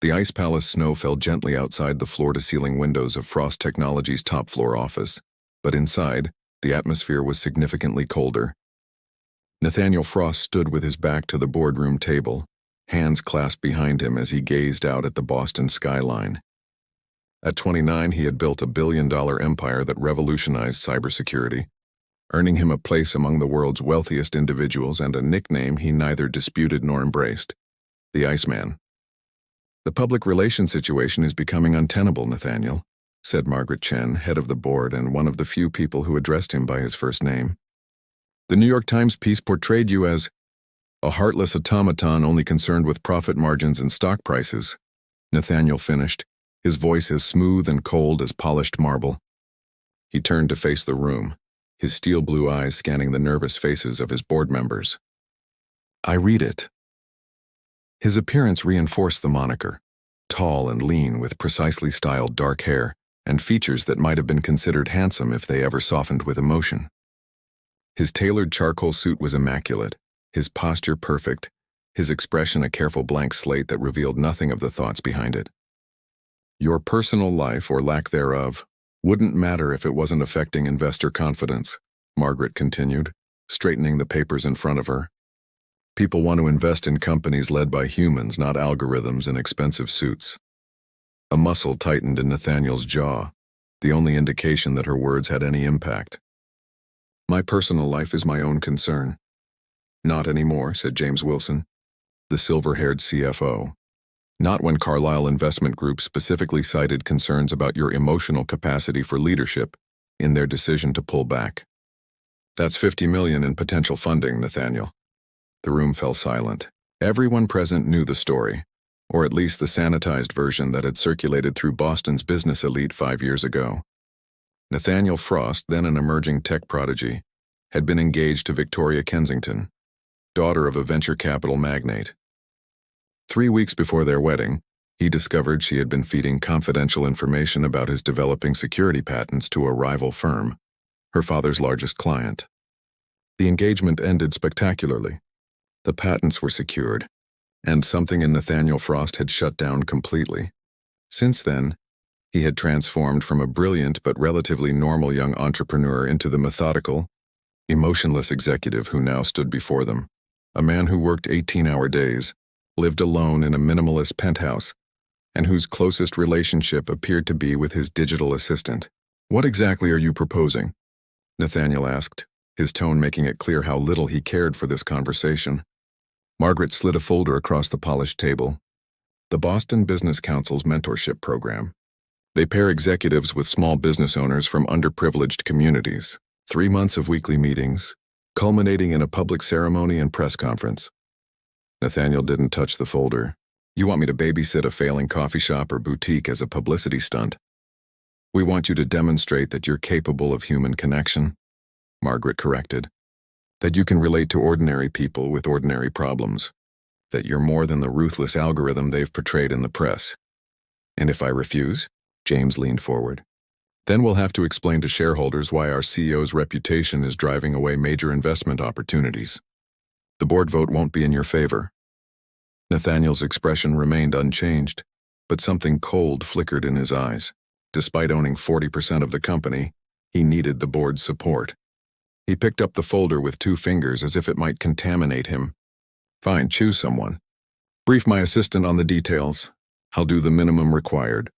The Ice Palace snow fell gently outside the floor-to-ceiling windows of Frost Technologies' top-floor office, but inside, the atmosphere was significantly colder. Nathaniel Frost stood with his back to the boardroom table, hands clasped behind him as he gazed out at the Boston skyline. At 29, he had built a billion-dollar empire that revolutionized cybersecurity, earning him a place among the world's wealthiest individuals and a nickname he neither disputed nor embraced, the Iceman. "The public relations situation is becoming untenable, Nathaniel," said Margaret Chen, head of the board and one of the few people who addressed him by his first name. "The New York Times piece portrayed you as a heartless automaton only concerned with profit margins and stock prices," Nathaniel finished, his voice as smooth and cold as polished marble. He turned to face the room, his steel blue eyes scanning the nervous faces of his board members. "I read it." His appearance reinforced the moniker, tall and lean with precisely styled dark hair and features that might have been considered handsome if they ever softened with emotion. His tailored charcoal suit was immaculate, his posture perfect, his expression a careful blank slate that revealed nothing of the thoughts behind it. "Your personal life, or lack thereof, wouldn't matter if it wasn't affecting investor confidence," Margaret continued, straightening the papers in front of her. "People want to invest in companies led by humans, not algorithms in expensive suits." A muscle tightened in Nathaniel's jaw, the only indication that her words had any impact. "My personal life is my own concern." "Not anymore," said James Wilson, the silver-haired CFO. "Not when Carlyle Investment Group specifically cited concerns about your emotional capacity for leadership in their decision to pull back." "That's $50 million in potential funding, Nathaniel." The room fell silent. Everyone present knew the story, or at least the sanitized version that had circulated through Boston's business elite 5 years ago. Nathaniel Frost, then an emerging tech prodigy, had been engaged to Victoria Kensington, daughter of a venture capital magnate. 3 weeks before their wedding, he discovered she had been feeding confidential information about his developing security patents to a rival firm, her father's largest client. The engagement ended spectacularly. The patents were secured, and something in Nathaniel Frost had shut down completely. Since then, he had transformed from a brilliant but relatively normal young entrepreneur into the methodical, emotionless executive who now stood before them, a man who worked 18-hour days, lived alone in a minimalist penthouse, and whose closest relationship appeared to be with his digital assistant. "What exactly are you proposing?" Nathaniel asked, his tone making it clear how little he cared for this conversation. Margaret slid a folder across the polished table. "The Boston Business Council's mentorship program. They pair executives with small business owners from underprivileged communities. 3 months of weekly meetings, culminating in a public ceremony and press conference." Nathaniel didn't touch the folder. "You want me to babysit a failing coffee shop or boutique as a publicity stunt?" "We want you to demonstrate that you're capable of human connection," Margaret corrected. "That you can relate to ordinary people with ordinary problems. That you're more than the ruthless algorithm they've portrayed in the press." "And if I refuse?" James leaned forward. "Then we'll have to explain to shareholders why our CEO's reputation is driving away major investment opportunities. The board vote won't be in your favor." Nathaniel's expression remained unchanged, but something cold flickered in his eyes. Despite owning 40% of the company, he needed the board's support. He picked up the folder with 2 fingers as if it might contaminate him. "Fine, choose someone. Brief my assistant on the details. I'll do the minimum required."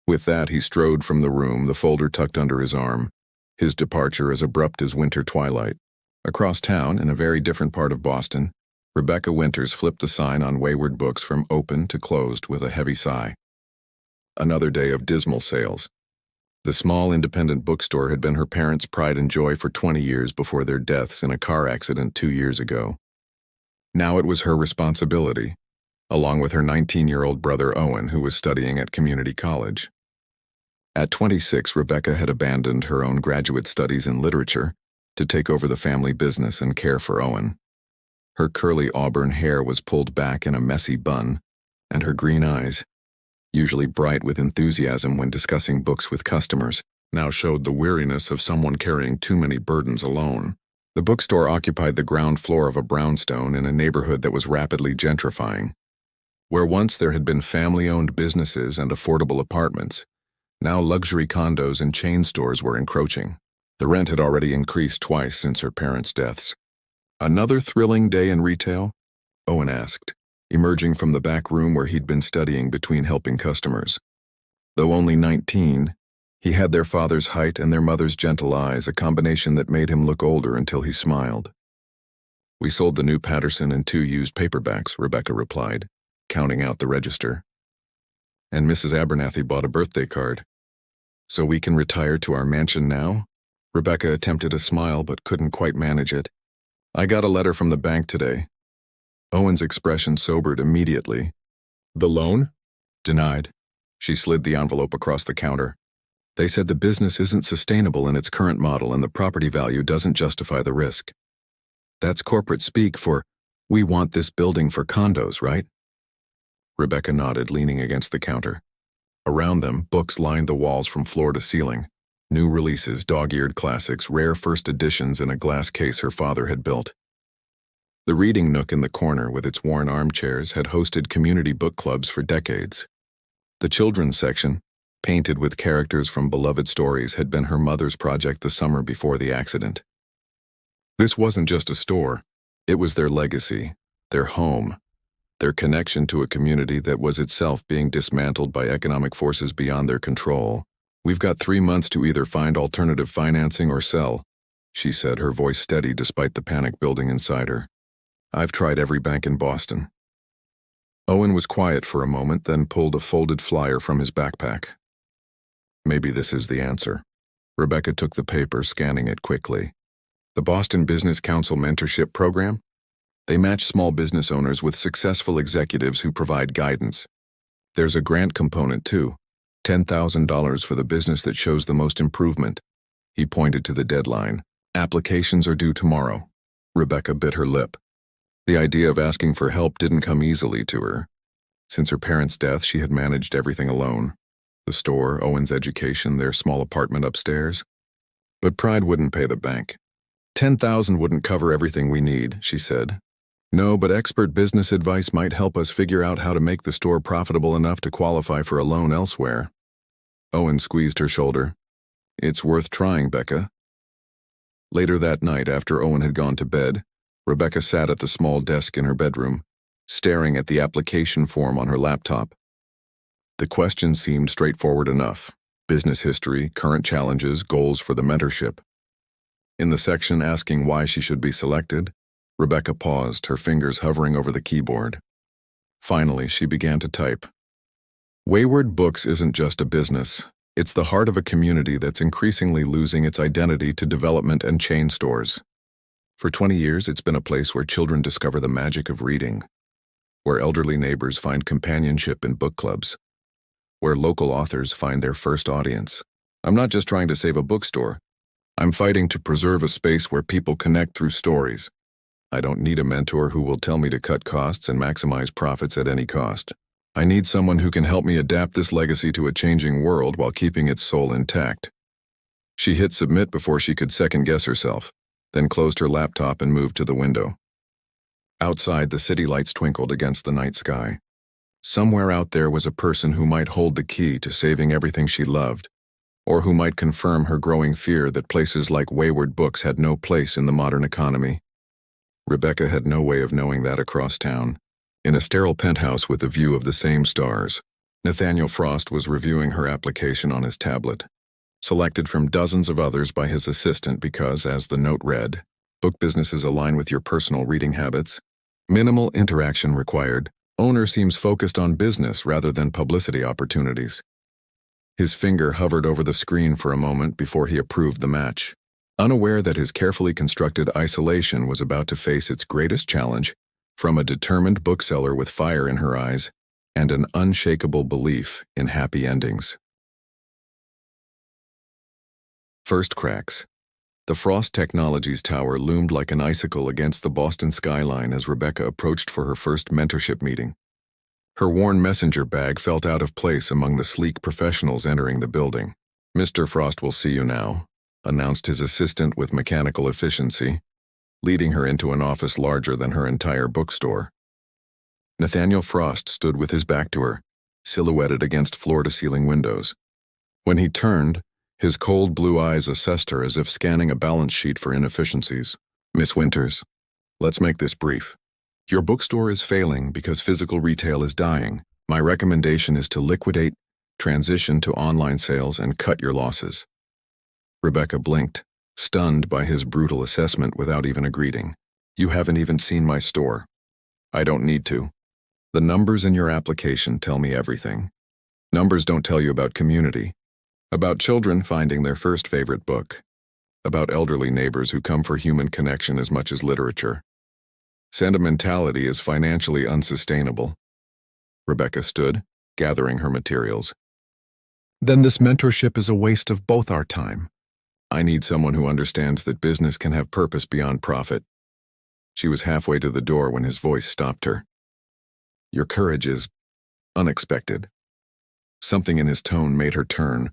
With that, he strode from the room, the folder tucked under his arm, his departure as abrupt as winter twilight. Across town, in a very different part of Boston, Rebecca Winters flipped a sign on wayward books from open to closed with a heavy sigh. Another day of dismal sales. The small independent bookstore had been her parents' pride and joy for 20 years before their deaths in a car accident 2 years ago. Now it was her responsibility, along with her 19-year-old brother Owen, who was studying at community college. At 26, Rebecca had abandoned her own graduate studies in literature to take over the family business and care for Owen. Her curly auburn hair was pulled back in a messy bun, and her green eyes, usually bright with enthusiasm when discussing books with customers, now showed the weariness of someone carrying too many burdens alone. The bookstore occupied the ground floor of a brownstone in a neighborhood that was rapidly gentrifying. Where once there had been family-owned businesses and affordable apartments, now luxury condos and chain stores were encroaching. The rent had already increased twice since her parents' deaths. "Another thrilling day in retail?" Owen asked, emerging from the back room where he'd been studying between helping customers. Though only 19, he had their father's height and their mother's gentle eyes, a combination that made him look older until he smiled. "We sold the new Patterson and 2 used paperbacks," Rebecca replied, counting out the register. "And Mrs. Abernathy bought a birthday card. So we can retire to our mansion now?" Rebecca attempted a smile but couldn't quite manage it. "I got a letter from the bank today." Owen's expression sobered immediately. "The loan?" "Denied." She slid the envelope across the counter. "They said the business isn't sustainable in its current model and the property value doesn't justify the risk." "That's corporate speak for, we want this building for condos, right?" Rebecca nodded, leaning against the counter. Around them, books lined the walls from floor to ceiling. New releases, dog-eared classics, rare first editions in a glass case her father had built. The reading nook in the corner with its worn armchairs had hosted community book clubs for decades. The children's section, painted with characters from beloved stories, had been her mother's project the summer before the accident. This wasn't just a store. It was their legacy, their home, their connection to a community that was itself being dismantled by economic forces beyond their control. "We've got 3 months to either find alternative financing or sell," she said, her voice steady despite the panic building inside her. "I've tried every bank in Boston." Owen was quiet for a moment, then pulled a folded flyer from his backpack. "Maybe this is the answer." Rebecca took the paper, scanning it quickly. "The Boston Business Council Mentorship Program? They match small business owners with successful executives who provide guidance. There's a grant component too, $10,000 for the business that shows the most improvement." He pointed to the deadline. "Applications are due tomorrow." Rebecca bit her lip. The idea of asking for help didn't come easily to her. Since her parents' death, she had managed everything alone. The store, Owen's education, their small apartment upstairs. But pride wouldn't pay the bank. "10,000 wouldn't cover everything we need," she said. "No, but expert business advice might help us figure out how to make the store profitable enough to qualify for a loan elsewhere." Owen squeezed her shoulder. "It's worth trying, Becca." Later that night, after Owen had gone to bed, Rebecca sat at the small desk in her bedroom, staring at the application form on her laptop. The questions seemed straightforward enough: business history, current challenges, goals for the mentorship. In the section asking why she should be selected, Rebecca paused, her fingers hovering over the keyboard. Finally, she began to type. "Wayward Books isn't just a business. It's the heart of a community that's increasingly losing its identity to development and chain stores. For 20 years, it's been a place where children discover the magic of reading, where elderly neighbors find companionship in book clubs, where local authors find their first audience. I'm not just trying to save a bookstore. I'm fighting to preserve a space where people connect through stories. I don't need a mentor who will tell me to cut costs and maximize profits at any cost. I need someone who can help me adapt this legacy to a changing world while keeping its soul intact." She hit submit before she could second-guess herself, then closed her laptop and moved to the window. Outside, the city lights twinkled against the night sky. Somewhere out there was a person who might hold the key to saving everything she loved, or who might confirm her growing fear that places like Wayward Books had no place in the modern economy. Rebecca had no way of knowing that across town. In a sterile penthouse with a view of the same stars, Nathaniel Frost was reviewing her application on his tablet, selected from dozens of others by his assistant because, as the note read, book businesses align with your personal reading habits. Minimal interaction required. Owner seems focused on business rather than publicity opportunities. His finger hovered over the screen for a moment before he approved the match. Unaware that his carefully constructed isolation was about to face its greatest challenge, from a determined bookseller with fire in her eyes and an unshakable belief in happy endings. First cracks. The Frost Technologies Tower loomed like an icicle against the Boston skyline as Rebecca approached for her first mentorship meeting. Her worn messenger bag felt out of place among the sleek professionals entering the building. "Mr. Frost will see you now," announced his assistant with mechanical efficiency, leading her into an office larger than her entire bookstore. Nathaniel Frost stood with his back to her, silhouetted against floor-to-ceiling windows. When he turned, his cold blue eyes assessed her as if scanning a balance sheet for inefficiencies. "Miss Winters, let's make this brief. Your bookstore is failing because physical retail is dying. My recommendation is to liquidate, transition to online sales, and cut your losses." Rebecca blinked, stunned by his brutal assessment without even a greeting. "You haven't even seen my store." "I don't need to. The numbers in your application tell me everything. Numbers don't tell you about community, about children finding their first favorite book, about elderly neighbors who come for human connection as much as literature. Sentimentality is financially unsustainable." Rebecca stood, gathering her materials. "Then this mentorship is a waste of both our time. I need someone who understands that business can have purpose beyond profit." She was halfway to the door when his voice stopped her. "Your courage is unexpected." Something in his tone made her turn.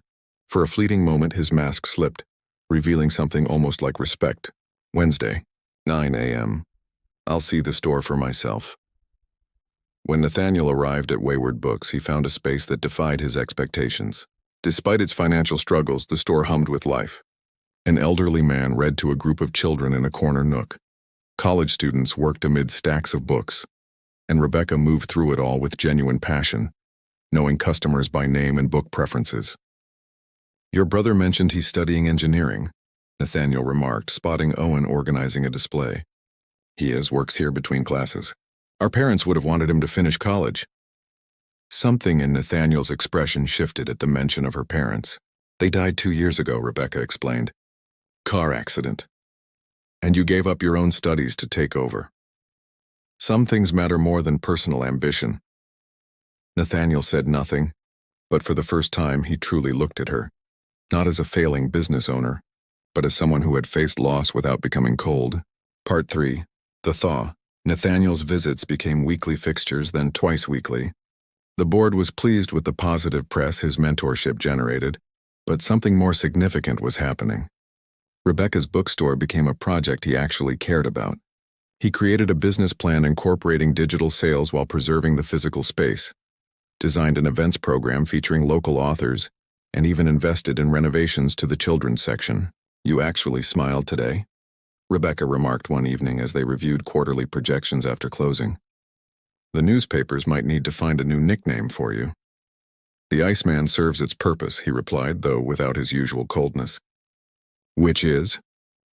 For a fleeting moment, his mask slipped, revealing something almost like respect. "Wednesday, 9 a.m. I'll see the store for myself." When Nathaniel arrived at Wayward Books, he found a space that defied his expectations. Despite its financial struggles, the store hummed with life. An elderly man read to a group of children in a corner nook. College students worked amid stacks of books, and Rebecca moved through it all with genuine passion, knowing customers by name and book preferences. "Your brother mentioned he's studying engineering," Nathaniel remarked, spotting Owen organizing a display. "He works here between classes. Our parents would have wanted him to finish college." Something in Nathaniel's expression shifted at the mention of her parents. "They died 2 years ago," Rebecca explained. "Car accident. And you gave up your own studies to take over. Some things matter more than personal ambition." Nathaniel said nothing, but for the first time he truly looked at her, not as a failing business owner, but as someone who had faced loss without becoming cold. Part 3. The Thaw. Nathaniel's visits became weekly fixtures, then twice weekly. The board was pleased with the positive press his mentorship generated, but something more significant was happening. Rebecca's bookstore became a project he actually cared about. He created a business plan incorporating digital sales while preserving the physical space, designed an events program featuring local authors, and even invested in renovations to the children's section. "You actually smiled today," Rebecca remarked one evening as they reviewed quarterly projections after closing. "The newspapers might need to find a new nickname for you." "The Iceman serves its purpose," he replied, though without his usual coldness. "Which is?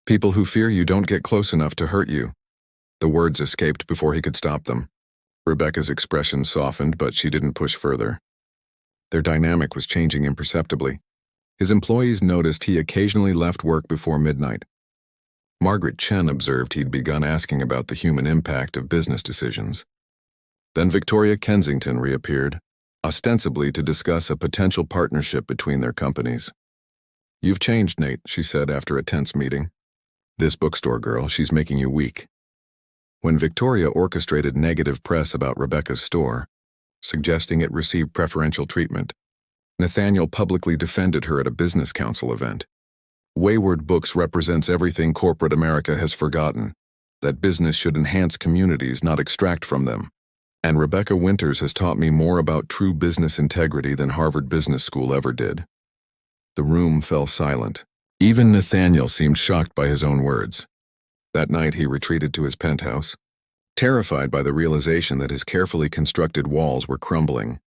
People who fear you don't get close enough to hurt you." The words escaped before he could stop them. Rebecca's expression softened, but she didn't push further. Their dynamic was changing imperceptibly. His employees noticed he occasionally left work before midnight. Margaret Chen observed he'd begun asking about the human impact of business decisions. Then Victoria Kensington reappeared, ostensibly to discuss a potential partnership between their companies. "You've changed, Nate," she said after a tense meeting. "This bookstore girl, she's making you weak." When Victoria orchestrated negative press about Rebecca's store, suggesting it received preferential treatment, Nathaniel publicly defended her at a business council event. "Wayward Books represents everything corporate America has forgotten, that business should enhance communities, not extract from them. And Rebecca Winters has taught me more about true business integrity than Harvard Business School ever did." The room fell silent. Even Nathaniel seemed shocked by his own words. That night he retreated to his penthouse, terrified by the realization that his carefully constructed walls were crumbling.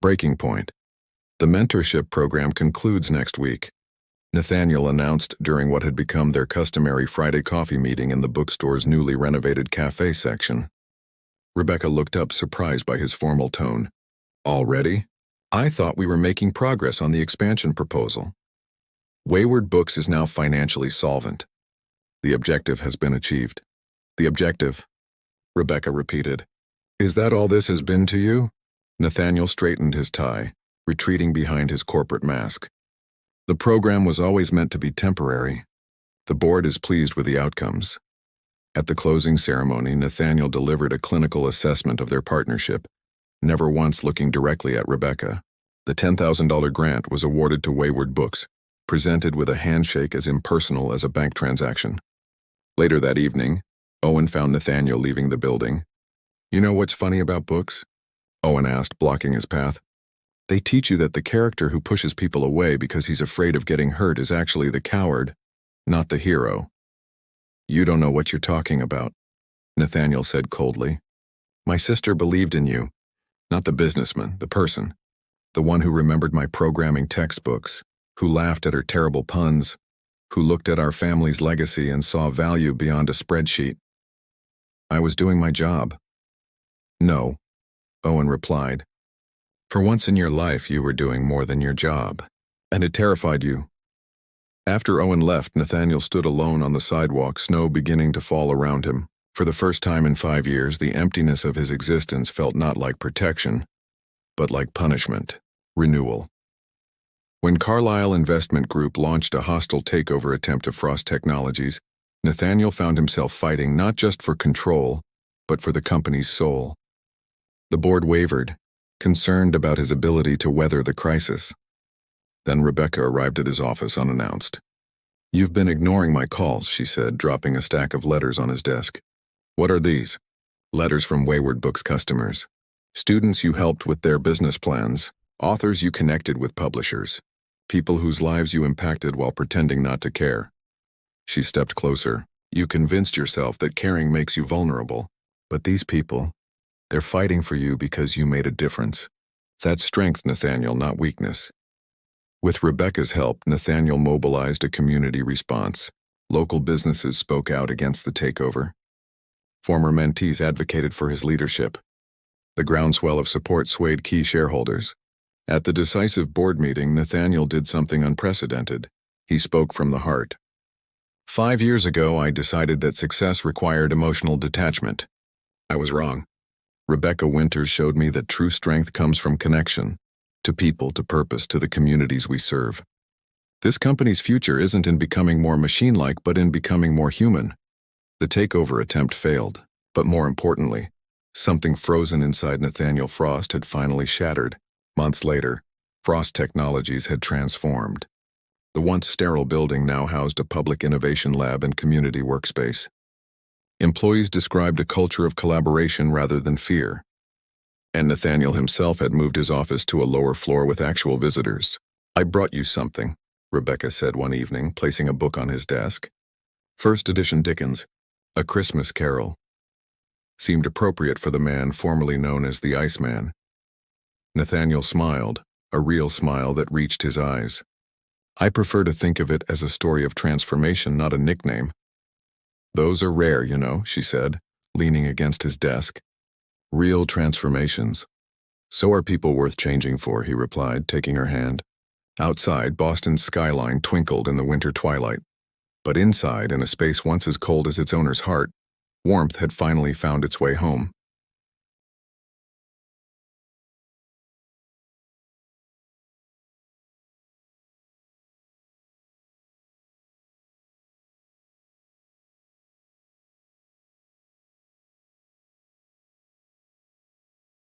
Breaking point. "The mentorship program concludes next week," Nathaniel announced during what had become their customary Friday coffee meeting in the bookstore's newly renovated cafe section. Rebecca looked up, surprised by his formal tone. "Already? I thought we were making progress on the expansion proposal." "Wayward Books is now financially solvent. The objective has been achieved." "The objective?" Rebecca repeated. "Is that all this has been to you?" Nathaniel straightened his tie, retreating behind his corporate mask. "The program was always meant to be temporary. The board is pleased with the outcomes." At the closing ceremony, Nathaniel delivered a clinical assessment of their partnership, never once looking directly at Rebecca. The $10,000 grant was awarded to Wayward Books, presented with a handshake as impersonal as a bank transaction. Later that evening, Owen found Nathaniel leaving the building. You know what's funny about books? Owen asked, blocking his path. They teach you that the character who pushes people away because he's afraid of getting hurt is actually the coward, not the hero. You don't know what you're talking about, Nathaniel said coldly. My sister believed in you, not the businessman, the person, the one who remembered my programming textbooks, who laughed at her terrible puns, who looked at our family's legacy and saw value beyond a spreadsheet. I was doing my job. No, Owen replied. For once in your life, you were doing more than your job, and it terrified you. After Owen left, Nathaniel stood alone on the sidewalk, snow beginning to fall around him. For the first time in 5 years, the emptiness of his existence felt not like protection, but like punishment, renewal. When Carlyle Investment Group launched a hostile takeover attempt of Frost Technologies, Nathaniel found himself fighting not just for control, but for the company's soul. The board wavered, concerned about his ability to weather the crisis. Then Rebecca arrived at his office unannounced. You've been ignoring my calls, she said, dropping a stack of letters on his desk. What are these? Letters from Wayward Books customers. Students you helped with their business plans, authors you connected with publishers, people whose lives you impacted while pretending not to care. She stepped closer. You convinced yourself that caring makes you vulnerable. But these people, they're fighting for you because you made a difference. That's strength, Nathaniel, not weakness. With Rebecca's help, Nathaniel mobilized a community response. Local businesses spoke out against the takeover. Former mentees advocated for his leadership. The groundswell of support swayed key shareholders. At the decisive board meeting, Nathaniel did something unprecedented. He spoke from the heart. 5 years ago, I decided that success required emotional detachment. I was wrong. Rebecca Winters showed me that true strength comes from connection, to people, to purpose, to the communities we serve. This company's future isn't in becoming more machine-like, but in becoming more human. The takeover attempt failed, but more importantly, something frozen inside Nathaniel Frost had finally shattered. Months later, Frost Technologies had transformed. The once sterile building now housed a public innovation lab and community workspace. Employees described a culture of collaboration rather than fear. And Nathaniel himself had moved his office to a lower floor with actual visitors. I brought you something, Rebecca said one evening, placing a book on his desk. First edition Dickens, A Christmas Carol. Seemed appropriate for the man formerly known as the Iceman. Nathaniel smiled, a real smile that reached his eyes. I prefer to think of it as a story of transformation, not a nickname. Those are rare, you know, she said, leaning against his desk. Real transformations. So are people worth changing for, he replied, taking her hand. Outside, Boston's skyline twinkled in the winter twilight. But inside, in a space once as cold as its owner's heart, warmth had finally found its way home.